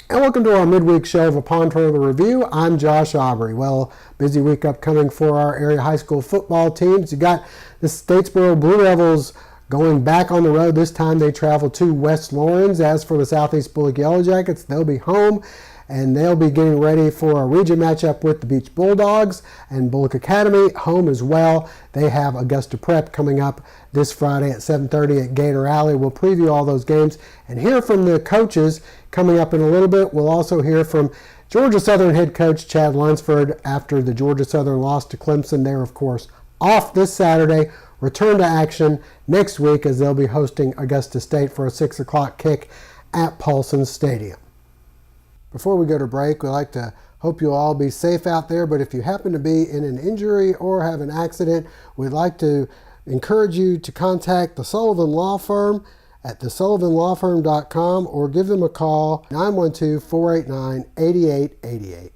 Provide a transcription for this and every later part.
And welcome to our midweek show of A Pond Turtle Review. I'm Josh Aubrey. Well, busy week upcoming for our area high school football teams. You got the Statesboro Blue Devils going back on the road. This time they travel to West Lawrence. As for the Southeast Bullock Yellow Jackets, they'll be home, and they'll be getting ready for a region matchup with the Beach Bulldogs, and Bullock Academy home as well. They have Augusta Prep coming up this Friday at 7:30 at Gator Alley. We'll preview all those games and hear from the coaches coming up in a little bit. We'll also hear from Georgia Southern head coach Chad Lunsford after the Georgia Southern loss to Clemson. They're, of course, off this Saturday. Return to action next week as they'll be hosting Augusta State for a 6 o'clock kick at Paulson Stadium. Before we go to break, we'd like to hope you'll all be safe out there, but if you happen to be in an injury or have an accident, we'd like to encourage you to contact the Sullivan Law Firm at thesullivanlawfirm.com or give them a call, 912-489-8888.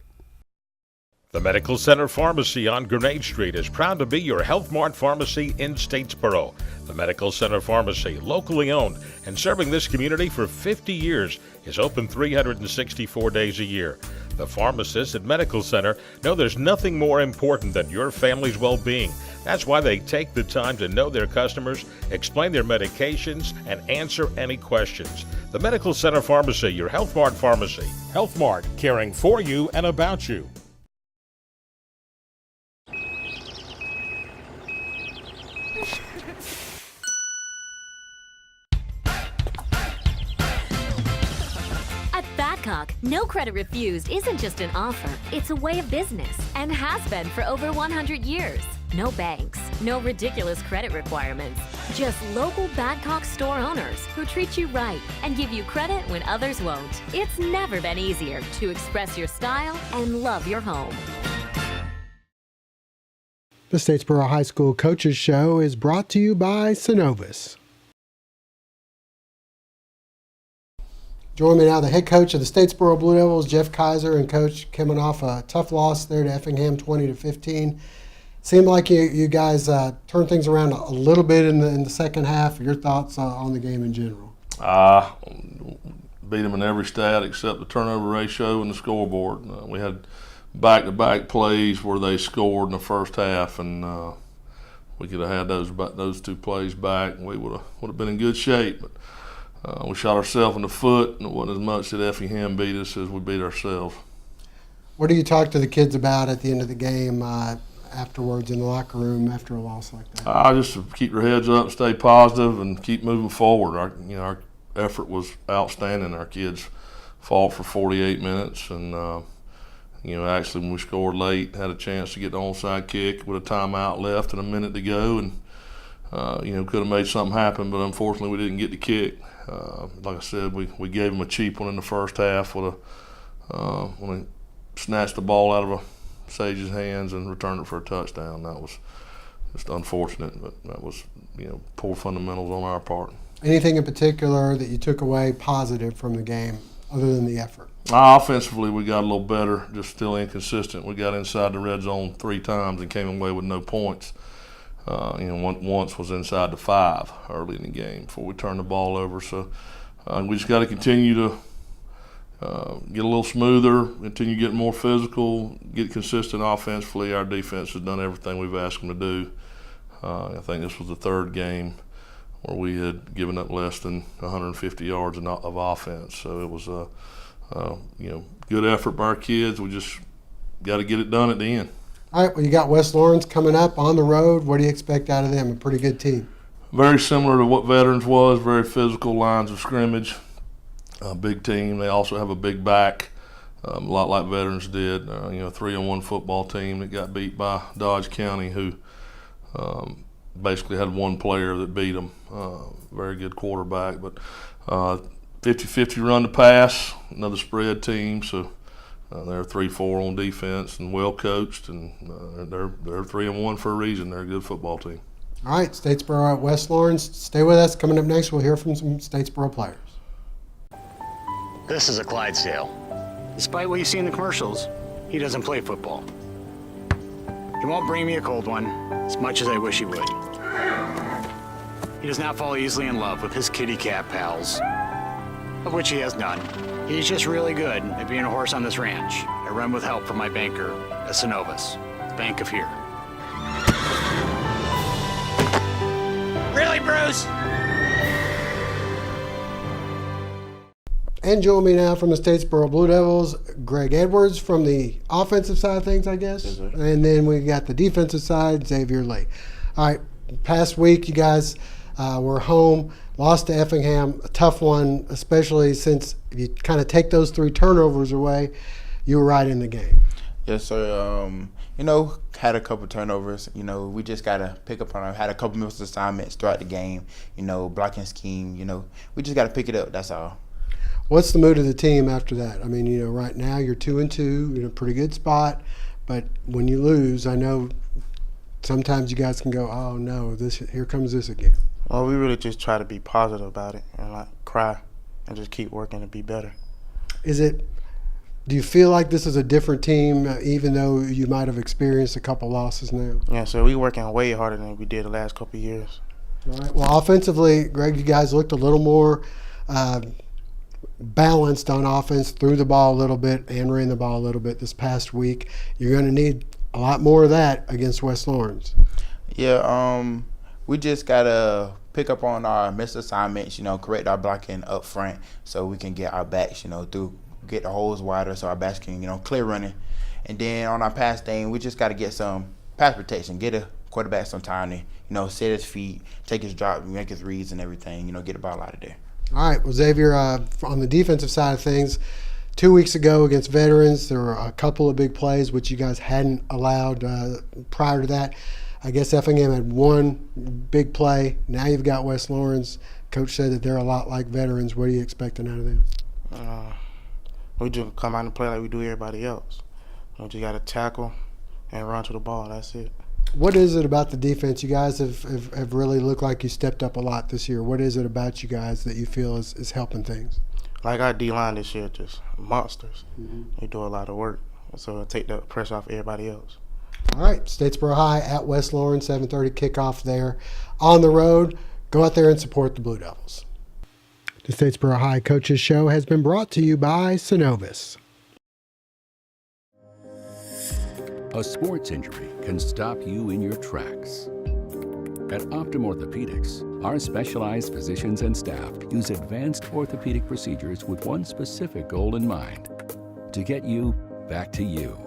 The Medical Center Pharmacy on Grenade Street is proud to be your Health Mart pharmacy in Statesboro. The Medical Center Pharmacy, locally owned and serving this community for 50 years, is open 364 days a year. The pharmacists at Medical Center know there's nothing more important than your family's well-being. That's why they take the time to know their customers, explain their medications, and answer any questions. The Medical Center Pharmacy, your Health Mart pharmacy. Health Mart, caring for you and about you. At Badcock, no credit refused isn't just an offer, it's a way of business and has been for over 100 years. No banks, no ridiculous credit requirements, just local Badcock store owners who treat you right and give you credit when others won't. It's never been easier to express your style and love your home. The Statesboro High School Coaches Show is brought to you by Synovus. Join me now, the head coach of the Statesboro Blue Devils, Jeff Kaiser, and coach coming off a tough loss there to Effingham, 20-15. Seemed like you guys turned things around a little bit in the second half. Your thoughts on the game in general? Beat them in every stat except the turnover ratio and the scoreboard. We had back-to-back plays where they scored in the first half, and we could have had those two plays back, and we would have been in good shape. But we shot ourselves in the foot, and it wasn't as much that Effingham beat us as we beat ourselves. What do you talk to the kids about at the end of the game afterwards in the locker room after a loss like that? Just to keep their heads up, stay positive, and keep moving forward. Our effort was outstanding. Our kids fought for 48 minutes, and actually when we scored late, had a chance to get the onside kick with a timeout left and a minute to go, and could have made something happen, but unfortunately we didn't get the kick. Like I said, we gave them a cheap one in the first half with when they snatched the ball out of Sage's hands and returned it for a touchdown. That was just unfortunate, but that was poor fundamentals on our part. Anything in particular that you took away positive from the game other than the effort? Offensively, we got a little better, just still inconsistent. We got inside the red zone 3 times and came away with no points. Once was inside the 5 early in the game before we turned the ball over. So we just got to continue to get a little smoother, continue getting more physical, get consistent offensively. Our defense has done everything we've asked them to do. I think this was the 3rd game where we had given up less than 150 yards of offense. So it was good effort by our kids. We just got to get it done at the end. All right, well, you got West Lawrence coming up on the road. What do you expect out of them? A pretty good team. Very similar to what Veterans was, very physical lines of scrimmage. A big team. They also have a big back, a lot like Veterans did. 3-on-1 football team that got beat by Dodge County, who basically had one player that beat them. Very good quarterback, but 50-50 run to pass, another spread team. So They're 3-4 on defense and well coached, and they're 3-1 for a reason. They're a good football team. All right, Statesboro at West Lawrence. Stay with us. Coming up next, we'll hear from some Statesboro players. This is a Clydesdale. Despite what you see in the commercials, he doesn't play football. He won't bring me a cold one, as much as I wish he would. He does not fall easily in love with his kitty cat pals, of which he has none. He's just really good at being a horse on this ranch. I run with help from my banker at Synovus, the bank of here. Really, Bruce? And join me now from the Statesboro Blue Devils, Greg Edwards from the offensive side of things, I guess. Yes, sir. And then we got the defensive side, Xavier Lee. All right, past week you guys were home, lost to Effingham, a tough one, especially since if you kind of take those 3 turnovers away, you were right in the game. Yes, sir. Had a couple turnovers. We just got to pick up on it. Had a couple missed assignments throughout the game, blocking scheme. We just got to pick it up. That's all. What's the mood of the team after that? I mean, right now you're 2-2, in a pretty good spot, but when you lose, I know sometimes you guys can go, oh no, here comes this again. Well, we really just try to be positive about it and not cry and just keep working to be better. Do you feel like this is a different team, even though you might have experienced a couple losses now? Yeah, so we working way harder than we did the last couple of years. All right. Well, offensively, Greg, you guys looked a little more balanced on offense, threw the ball a little bit and ran the ball a little bit this past week. You're going to need a lot more of that against West Lawrence. Yeah, we just got to pick up on our missed assignments, correct our blocking up front so we can get our backs, get the holes wider so our backs can, clear running. And then on our pass game, we just got to get some pass protection, get a quarterback some time to, set his feet, take his drop, make his reads and everything, get the ball out of there. All right. Well, Xavier, on the defensive side of things, 2 weeks ago against Veterans, there were a couple of big plays which you guys hadn't allowed prior to that. I guess Effingham had one big play. Now you've got West Lawrence. Coach said that they're a lot like Veterans. What are you expecting out of them? We just come out and play like we do everybody else. We just got to tackle and run to the ball. That's it. What is it about the defense? You guys have really looked like you stepped up a lot this year. What is it about you guys that you feel is helping things? Like our D-line this year, just monsters. Mm-hmm. They do a lot of work, so it'll take the pressure off everybody else. All right, Statesboro High at West Lawrence, 7:30 kickoff there. On the road, go out there and support the Blue Devils. The Statesboro High Coaches Show has been brought to you by Synovus. A sports injury can stop you in your tracks. At Optimist Orthopedics, our specialized physicians and staff use advanced orthopedic procedures with one specific goal in mind: to get you back to you.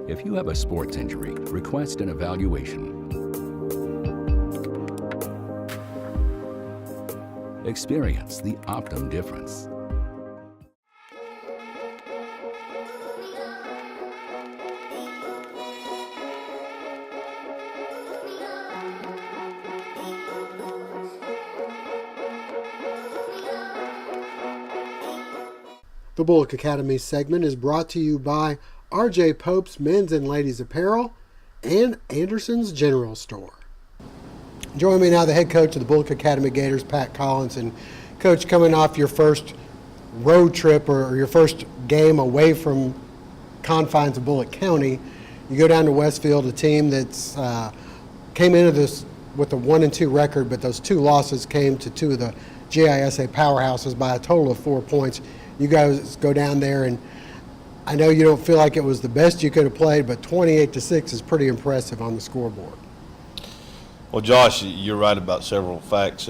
If you have a sports injury, request an evaluation. Experience the Optum difference. The Bullock Academy segment is brought to you by R.J. Pope's Men's and Ladies Apparel and Anderson's General Store. Join me now, the head coach of the Bullock Academy Gators, Pat Collins. And Coach, coming off your first road trip or your first game away from confines of Bullock County, you go down to Westfield, a team that's came into this with a 1-2 record, but those 2 losses came to 2 of the GISA powerhouses by a total of 4 points. You guys go down there, and I know you don't feel like it was the best you could have played, but 28-6 is pretty impressive on the scoreboard. Well, Josh, you're right about several facts.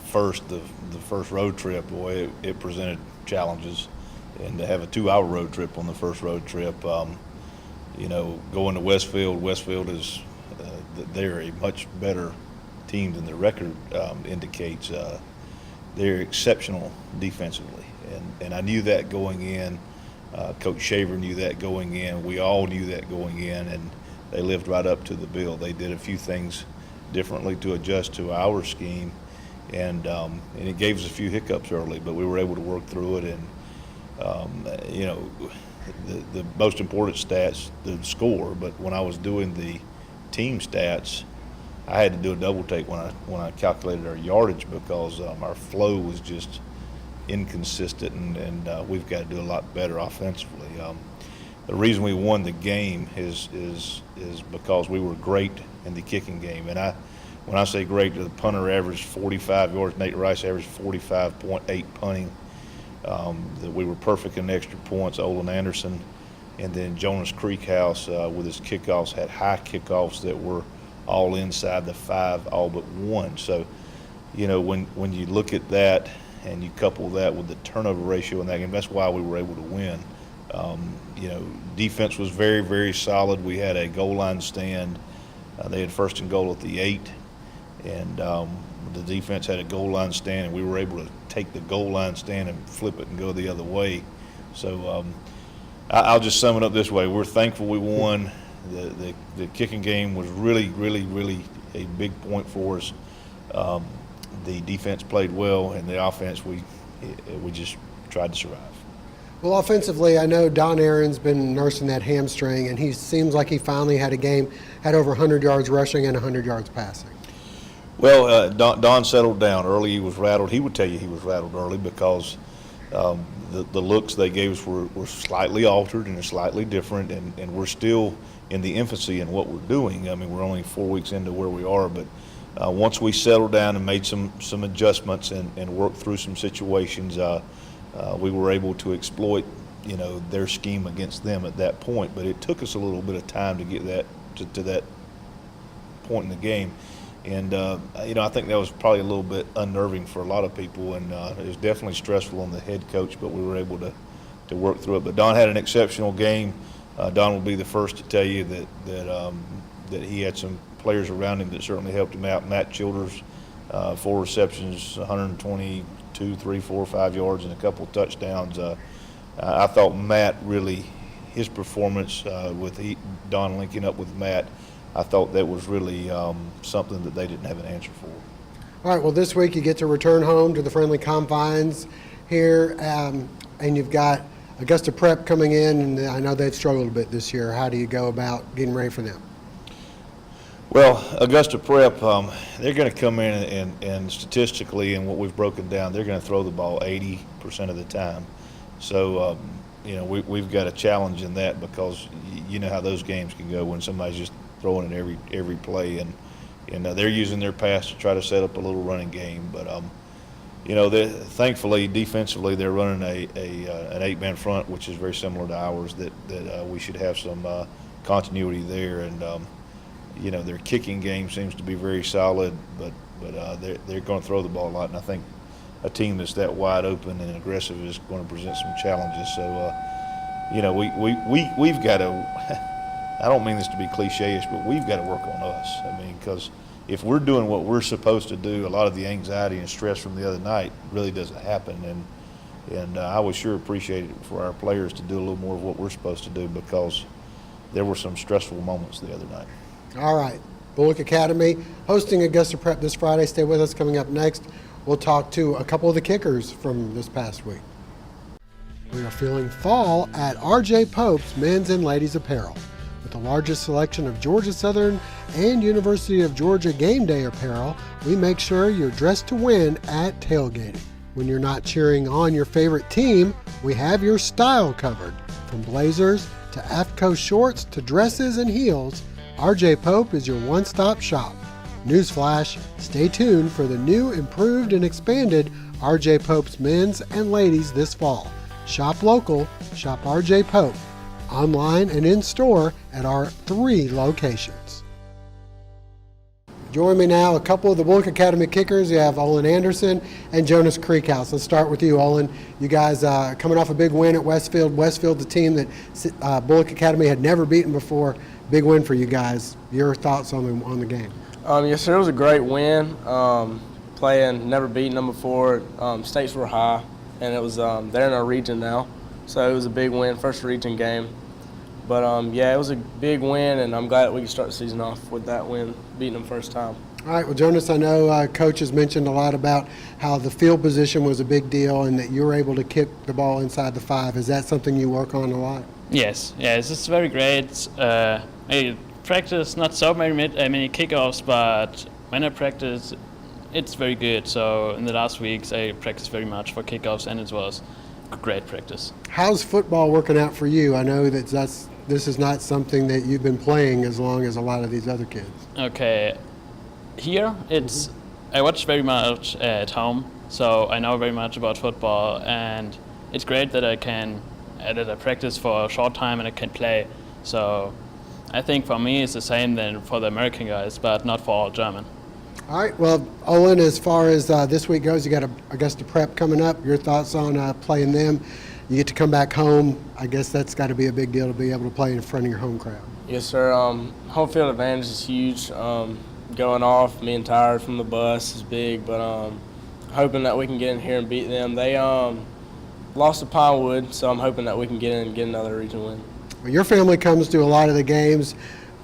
First, the first road trip, boy, it presented challenges, and to have a 2-hour road trip on the first road trip, going to Westfield is they're a much better team than the record indicates. They're exceptional defensively, and I knew that going in. Coach Shaver knew that going in. We all knew that going in, and they lived right up to the bill. They did a few things differently to adjust to our scheme, and it gave us a few hiccups early, but we were able to work through it. And you know, the most important stats, the score. But when I was doing the team stats, I had to do a double take when I calculated our yardage, because our flow was just inconsistent, and we've got to do a lot better offensively. The reason we won the game is because we were great in the kicking game. And when I say great, the punter averaged 45 yards. Nate Rice averaged 45.8 punting. That we were perfect in extra points. Olin Anderson, and then Jonas Creekhouse with his kickoffs had high kickoffs that were all inside the 5, all but one. So, you know, when you look at that and you couple that with the turnover ratio in that game, that's why we were able to win. You know, defense was very, very solid. We had a goal line stand. They had 1st and goal at the 8, and the defense had a goal line stand, and we were able to take the goal line stand and flip it and go the other way. So I'll just sum it up this way: we're thankful we won. The kicking game was really, really, really a big point for us. The defense played well, and the offense we just tried to survive. Well, offensively, I know Don Aaron's been nursing that hamstring, and he seems like he finally had a game, had over 100 yards rushing and 100 yards passing. Well, Don settled down early. He was rattled. He would tell you he was rattled early because the looks they gave us were slightly altered and slightly different, and we're still in the infancy in what we're doing. I mean, we're only 4 weeks into where we are, but once we settled down and made some adjustments and worked through some situations, we were able to exploit, you know, their scheme against them at that point. But it took us a little bit of time to get that to that point in the game. And, you know, I think that was probably a little bit unnerving for a lot of people, and it was definitely stressful on the head coach, but we were able to work through it. But Don had an exceptional game. Don will be the first to tell you that he had some players around him that certainly helped him out. Matt Childers, 4 receptions, 122, 3, 4, 5 yards, and a couple of touchdowns. I thought Matt really, his performance with Don linking up with Matt, I thought that was really something that they didn't have an answer for. All right, well, this week you get to return home to the friendly confines here, and you've got Augusta Prep coming in, and I know they've struggled a bit this year. How do you go about getting ready for them? Well, Augusta Prep, they're going to come in and statistically, and what we've broken down, they're going to throw the ball 80% of the time. So, you know, we've got a challenge in that, because you know how those games can go when somebody's just throwing it every play, and they're using their pass to try to set up a little running game. But you know, thankfully defensively they're running an 8-man front, which is very similar to ours. That we should have some continuity there, and you know, their kicking game seems to be very solid, but they're going to throw the ball a lot, and I think a team that's that wide open and aggressive is going to present some challenges. So you know, we've got to. I don't mean this to be cliche-ish, but we've got to work on us. I mean, because if we're doing what we're supposed to do, a lot of the anxiety and stress from the other night really doesn't happen. And I would sure appreciate it for our players to do a little more of what we're supposed to do, because there were some stressful moments the other night. All right, Bullock Academy hosting Augusta Prep this Friday. Stay with us. Coming up next, we'll talk to a couple of the kickers from this past week. We are feeling fall at R.J. Pope's Men's and Ladies Apparel. With the largest selection of Georgia Southern and University of Georgia game day apparel, we make sure you're dressed to win at tailgating. When you're not cheering on your favorite team, we have your style covered. From blazers to AFCO shorts to dresses and heels, R.J. Pope is your one-stop shop. Newsflash, stay tuned for the new, improved, and expanded R.J. Pope's Men's and Ladies this fall. Shop local, shop R.J. Pope. Online and in-store at our 3 locations. Join me now, a couple of the Bullock Academy kickers. You have Olin Anderson and Jonas Creekhouse. Let's start with you, Olin. You guys coming off a big win at Westfield. Westfield, the team that Bullock Academy had never beaten before. Big win for you guys. Your thoughts on the game? Yes, sir. It was a great win. Playing, never beaten them before. Statesboro High, and it was they're in our region now. So it was a big win, first region game. But, yeah, it was a big win, and I'm glad we could start the season off with that win, beating them first time. All right, well, Jonas, I know Coach has mentioned a lot about how the field position was a big deal and that you were able to kick the ball inside the 5. Is that something you work on a lot? Yes, it's very great. I practice not so many kickoffs, but when I practice, it's very good. So in the last weeks, I practiced very much for kickoffs, and it was great practice. How's football working out for you? I know that this is not something that you've been playing as long as a lot of these other kids. Okay, here I watch very much at home, so I know very much about football, and it's great that I practice for a short time and I can play. So I think for me it's the same than for the American guys, but not for all German. All right, well, Olin, as far as this week goes, you got Augusta Prep coming up. Your thoughts on playing them? You get to come back home. I guess that's got to be a big deal to be able to play in front of your home crowd. Yes, sir. Home field advantage is huge. Going off, being tired from the bus is big, but hoping that we can get in here and beat them. They lost to Pinewood, so I'm hoping that we can get in and get another region win. Well, your family comes to a lot of the games.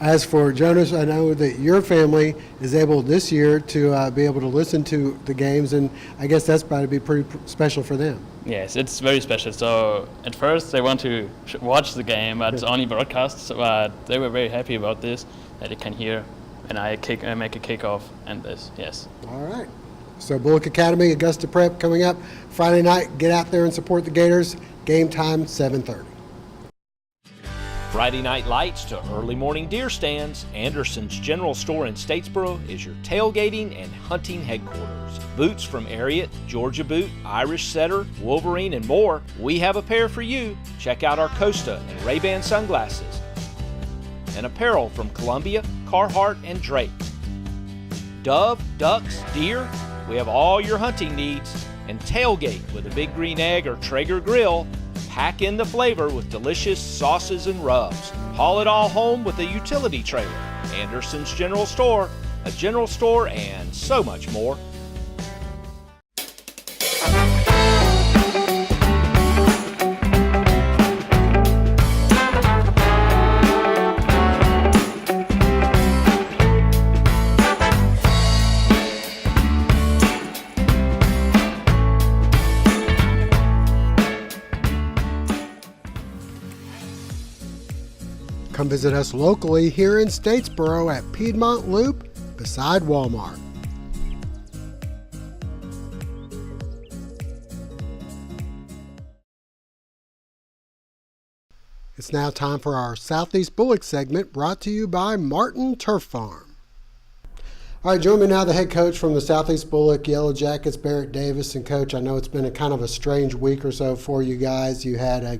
As for Jonas, I know that your family is able this year to be able to listen to the games, and I guess that's about to be pretty special for them. Yes, it's very special. So at first they want to watch the game, but it's only broadcast. But they were very happy about this, that they can hear, and I make a kickoff and this. Yes. All right. So Bullock Academy, Augusta Prep coming up Friday night. Get out there and support the Gators. Game time 7:30. Friday night lights to early morning deer stands, Anderson's General Store in Statesboro is your tailgating and hunting headquarters. Boots from Ariat, Georgia Boot, Irish Setter, Wolverine, and more, we have a pair for you. Check out our Costa and Ray-Ban sunglasses. And apparel from Columbia, Carhartt, and Drake. Dove, ducks, deer, we have all your hunting needs. And tailgate with a Big Green Egg or Traeger grill. Pack in the flavor with delicious sauces and rubs. Haul it all home with a utility trailer. Anderson's General Store, a general store, and so much more. Come visit us locally here in Statesboro at Piedmont Loop beside Walmart. It's now time for our Southeast Bullock segment brought to you by Martin Turf Farm. All right, join me now, the head coach from the Southeast Bullock Yellow Jackets, Barrett Davis. And Coach, I know it's been a kind of a strange week or so for you guys. You had a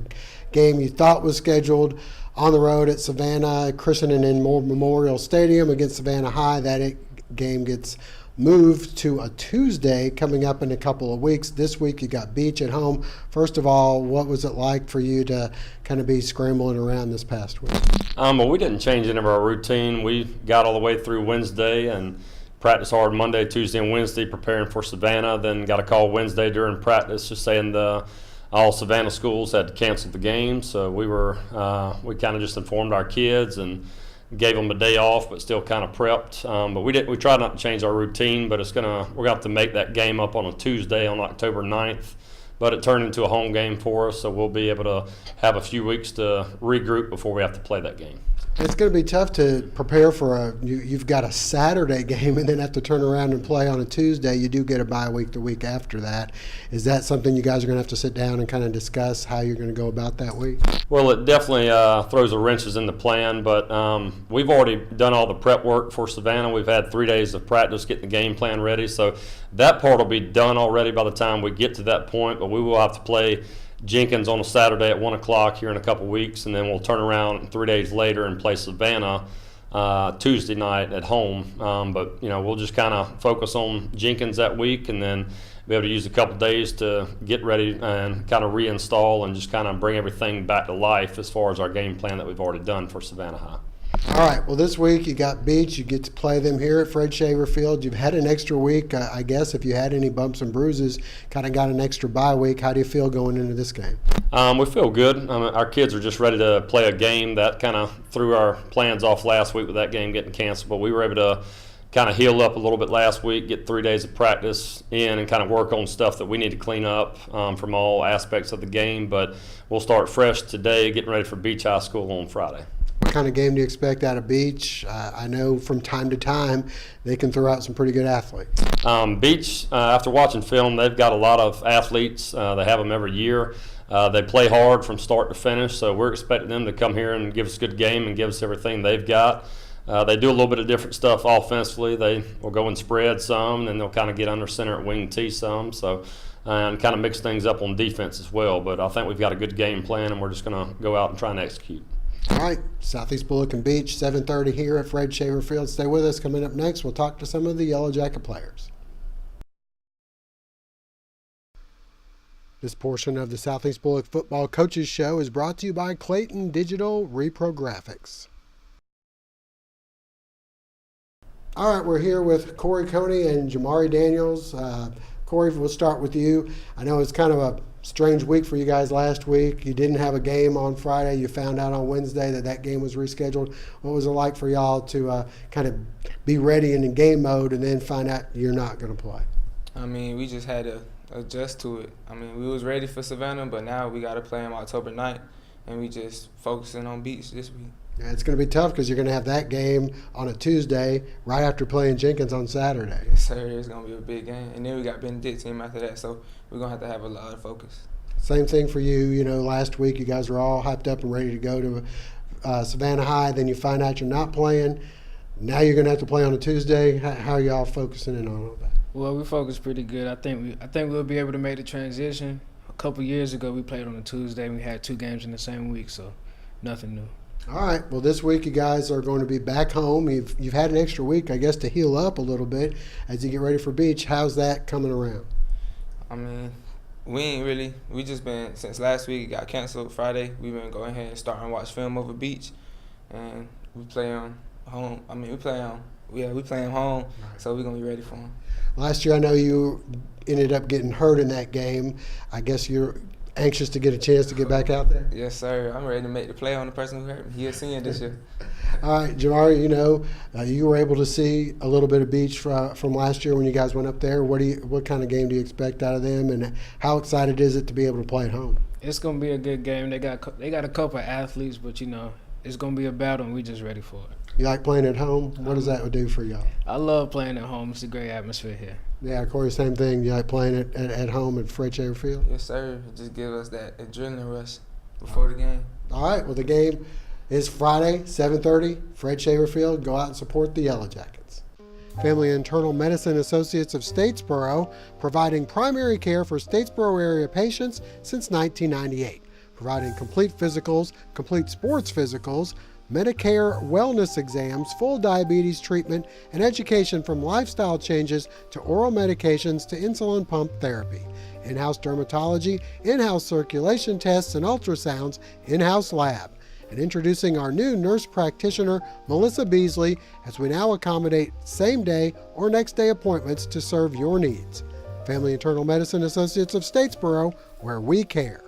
game you thought was scheduled on the road at Savannah, christening in Memorial Stadium against Savannah High. That game gets moved to a Tuesday coming up in a couple of weeks. This week you got Beach at home. First of all, what was it like for you to kind of be scrambling around this past week? Well, we didn't change any of our routine. We got all the way through Wednesday and practiced hard Monday, Tuesday, and Wednesday preparing for Savannah. Then got a call Wednesday during practice just saying all Savannah schools had to cancel the game. So we kind of just informed our kids and gave them a day off, but still kind of prepped. But we tried not to change our routine, but we're gonna have to make that game up on a Tuesday on October 9th. But it turned into a home game for us, so we'll be able to have a few weeks to regroup before we have to play that game. It's going to be tough to prepare for you've got a Saturday game and then have to turn around and play on a Tuesday. You do get a bye week the week after that. Is that something you guys are going to have to sit down and kind of discuss how you're going to go about that week? Well, it definitely throws a wrenches in the plan, but we've already done all the prep work for Savannah. We've had 3 days of practice getting the game plan ready, so that part will be done already by the time we get to that point, but we will have to play Jenkins on a Saturday at 1 o'clock here in a couple weeks, and then we'll turn around 3 days later and play Savannah Tuesday night at home. But we'll just kind of focus on Jenkins that week, and then be able to use a couple days to get ready and kind of reinstall and just kind of bring everything back to life as far as our game plan that we've already done for Savannah High. All right, well, this week you got Beach. You get to play them here at Fred Shaver Field. You've had an extra week. I guess if you had any bumps and bruises, kind of got an extra bye week. How do you feel going into this game? We feel good. Our kids are just ready to play a game. That kind of threw our plans off last week with that game getting canceled, but we were able to kind of heal up a little bit last week, get 3 days of practice in, and kind of work on stuff that we need to clean up from all aspects of the game. But we'll start fresh today, getting ready for Beach High School on Friday. What kind of game do you expect out of Beach? I know from time to time they can throw out some pretty good athletes. Beach, after watching film, they've got a lot of athletes. They have them every year. They play hard from start to finish, so we're expecting them to come here and give us a good game and give us everything they've got. They do a little bit of different stuff offensively. They will go and spread some, and then they'll kind of get under center at wing T some, so and kind of mix things up on defense as well. But I think we've got a good game plan, and we're just going to go out and try and execute. All right, Southeast Bullock and Beach, 7:30 here at Fred Shaver Field. Stay with us. Coming up next, we'll talk to some of the Yellow Jacket players. This portion of the Southeast Bullock Football Coaches Show is brought to you by Clayton Digital Repro Graphics. All right, we're here with Cory County and Jamari Daniels. Cory, we'll start with you. I know it's kind of a strange week for you guys last week. You didn't have a game on Friday. You found out on Wednesday that game was rescheduled. What was it like for y'all to kind of be ready and in game mode and then find out you're not going to play? I mean, we just had to adjust to it. I mean, we was ready for Savannah, but now we got to play them October 9th, and we just focusing on Beach this week. Yeah, it's going to be tough because you're going to have that game on a Tuesday right after playing Jenkins on Saturday. Yes, sir. It's going to be a big game. And then we got Benedictine after that, so we're going to have a lot of focus. Same thing for you. You know, last week you guys were all hyped up and ready to go to Savannah High. Then you find out you're not playing. Now you're going to have to play on a Tuesday. How are y'all focusing in on all that? Well, we focused pretty good. I think we'll be able to make the transition. A couple years ago, we played on a Tuesday, and we had 2 games in the same week, so nothing new. All right. Well, this week you guys are going to be back home. You've had an extra week, I guess, to heal up a little bit as you get ready for Beach. How's that coming around? I mean, we just been, since last week it got canceled Friday, we've been going ahead and starting to watch film over Beach, and we play on home. I mean, we play them home, right. So we're going to be ready for them. Last year I know you ended up getting hurt in that game. I guess you're anxious to get a chance to get back out there? Yes, sir. I'm ready to make the play on the person who hurt me. He'll see it this year. All right, Jamari, you know, you were able to see a little bit of Beach from last year when you guys went up there. What kind of game do you expect out of them, and how excited is it to be able to play at home? It's going to be a good game. They got a couple of athletes, but, you know, it's going to be a battle, and we just ready for it. You like playing at home? What does that do for y'all? I love playing at home. It's a great atmosphere here. Yeah, Cory, same thing. You like playing at home at Fred Shaver Field? Yes, sir. Just give us that adrenaline rush before the game. All right. Well, the game is Friday, 7:30, Fred Shaver Field. Go out and support the Yellow Jackets. Family Internal Medicine Associates of Statesboro, providing primary care for Statesboro area patients since 1998, providing complete physicals, complete sports physicals, Medicare wellness exams, full diabetes treatment, and education from lifestyle changes to oral medications to insulin pump therapy. In-house dermatology, in-house circulation tests and ultrasounds, in-house lab. And introducing our new nurse practitioner, Melissa Beasley, as we now accommodate same-day or next-day appointments to serve your needs. Family Internal Medicine Associates of Statesboro, where we care.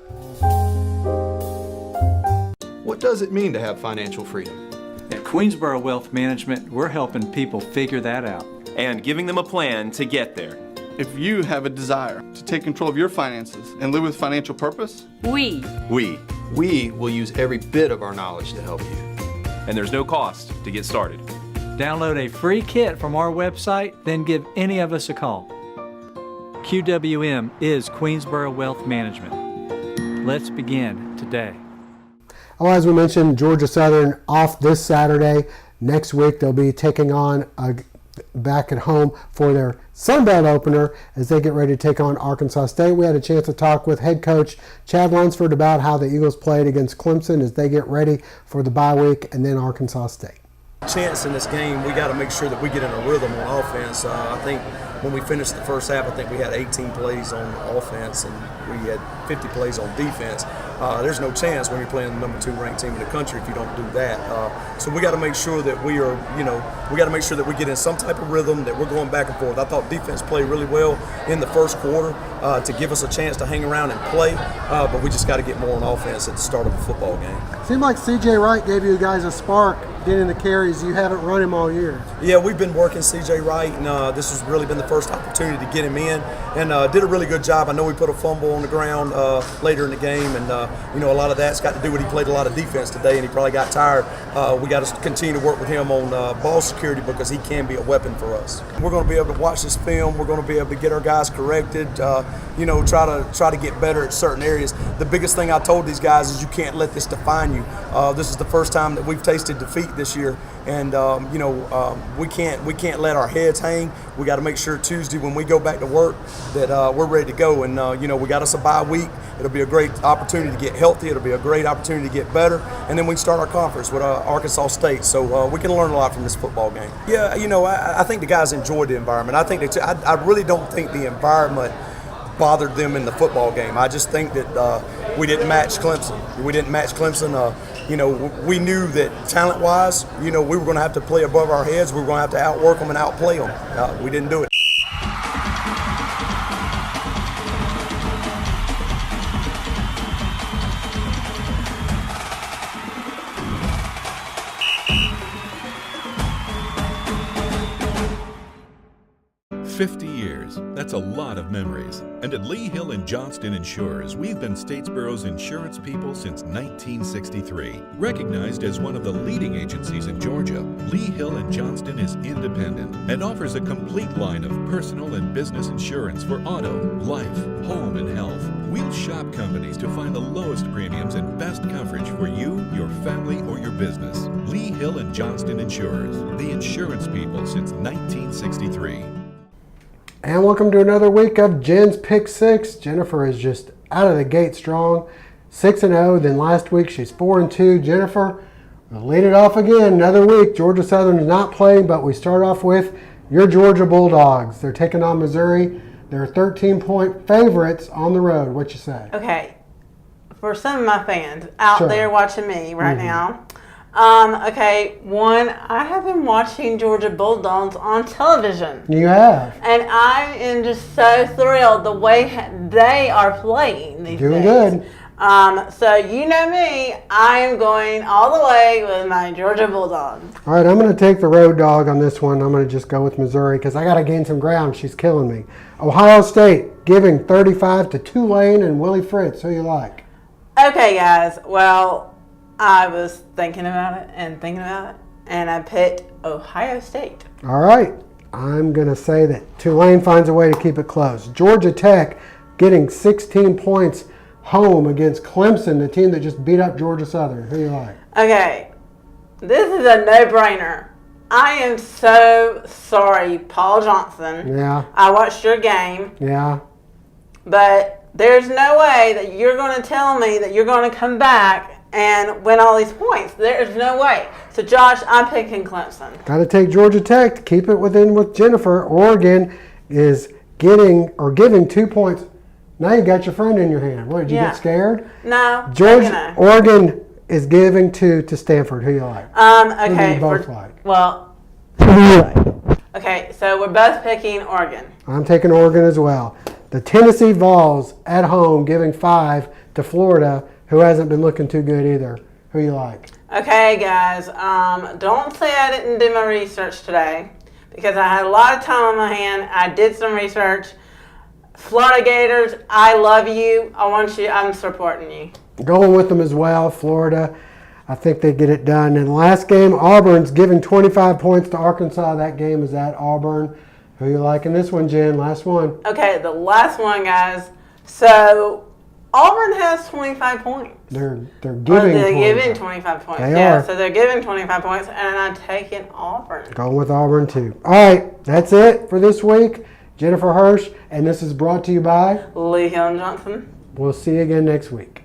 What does it mean to have financial freedom? At Queensboro Wealth Management, we're helping people figure that out. And giving them a plan to get there. If you have a desire to take control of your finances and live with financial purpose, we will use every bit of our knowledge to help you. And there's no cost to get started. Download a free kit from our website, then give any of us a call. QWM is Queensboro Wealth Management. Let's begin today. Well, as we mentioned, Georgia Southern off this Saturday. Next week they'll be taking on back at home for their Sun Belt opener as they get ready to take on Arkansas State. We had a chance to talk with head coach Chad Lunsford about how the Eagles played against Clemson as they get ready for the bye week and then Arkansas State. Chance in this game, we got to make sure that we get in a rhythm on offense. I think when we finished the first half, I think we had 18 plays on offense and we had 50 plays on defense. There's no chance when you're playing the number 2 ranked team in the country if you don't do that. So we got to make sure that we are, we got to make sure that we get in some type of rhythm, that we're going back and forth. I thought defense played really well in the first quarter to give us a chance to hang around and play, but we just got to get more on offense at the start of the football game. Seemed like C.J. Wright gave you guys a spark getting the carries. You haven't run him all year. Yeah, we've been working CJ right, and this has really been the first opportunity to get him in, and did a really good job. I know we put a fumble on the ground later in the game, and a lot of that's got to do with he played a lot of defense today, and he probably got tired. We got to continue to work with him on ball security because he can be a weapon for us. We're going to be able to watch this film. We're going to be able to get our guys corrected. Try to get better at certain areas. The biggest thing I told these guys is you can't let this define you. This is the first time that we've tasted defeat this year, and we can't let our heads hang. We got to make sure Tuesday when we go back to work that we're ready to go. And we got us a bye week. It'll be a great opportunity to get healthy. It'll be a great opportunity to get better, and then we can start our conference with Arkansas State. So we can learn a lot from this football game. Yeah, I think the guys enjoyed the environment. I think I really don't think the environment bothered them in the football game. I just think that we didn't match Clemson. We knew that talent-wise, we were going to have to play above our heads. We were going to have to outwork them and outplay them. We didn't do it. That's a lot of memories. And at Lee Hill & Johnston Insurers, we've been Statesboro's insurance people since 1963. Recognized as one of the leading agencies in Georgia, Lee Hill & Johnston is independent and offers a complete line of personal and business insurance for auto, life, home, and health. We'll shop companies to find the lowest premiums and best coverage for you, your family, or your business. Lee Hill & Johnston Insurers, the insurance people since 1963. And welcome to another week of Jen's Pick 6. Jennifer is just out of the gate strong, 6-0. Then last week she's 4-2. Jennifer, we'll lead it off again. Another week. Georgia Southern is not playing, but we start off with your Georgia Bulldogs. They're taking on Missouri. They're 13-point favorites on the road. What you say? Okay, for some of my fans out there watching me right now. I have been watching Georgia Bulldogs on television. You have. And I am just so thrilled the way they are playing these Doing days. good. So you know me, I am going all the way with my Georgia Bulldogs. All right, I'm going to take the road dog on this one. I'm going to just go with Missouri because I got to gain some ground. She's killing me. Ohio State giving 35 to Tulane and Willie Fritz. Who you like? Okay, guys. Well, I was thinking about it, and I picked Ohio State. All right. I'm going to say that Tulane finds a way to keep it close. Georgia Tech getting 16 points home against Clemson, the team that just beat up Georgia Southern. Who you like? Okay. This is a no-brainer. I am so sorry, Paul Johnson. Yeah. I watched your game. Yeah. But there's no way that you're going to tell me that you're going to come back and win all these points. There's no way. So, Josh, I'm picking Clemson. Got to take Georgia Tech to keep it within with Jennifer. Oregon is giving 2 points. Now you got your friend in your hand. What, did you get scared? No. Oregon is giving to Stanford. Who you like? Okay. Who do you both like? Well, okay, so we're both picking Oregon. I'm taking Oregon as well. The Tennessee Vols at home giving 5 to Florida, who hasn't been looking too good either. Who you like? Okay, guys. Don't say I didn't do my research today because I had a lot of time on my hand. I did some research. Florida Gators, I love you. I'm supporting you. Going with them as well, Florida. I think they get it done. In the last game, Auburn's giving 25 points to Arkansas. That game is at Auburn. Who you like in this one, Jen? Last one. Okay, the last one, guys. So Auburn has 25 points. They're giving 25 points. They are. So they're giving 25 points, and I'm taking Auburn. Going with Auburn, too. All right, that's it for this week. Jennifer Hirsch, and this is brought to you by Lee Hill & Johnson. We'll see you again next week.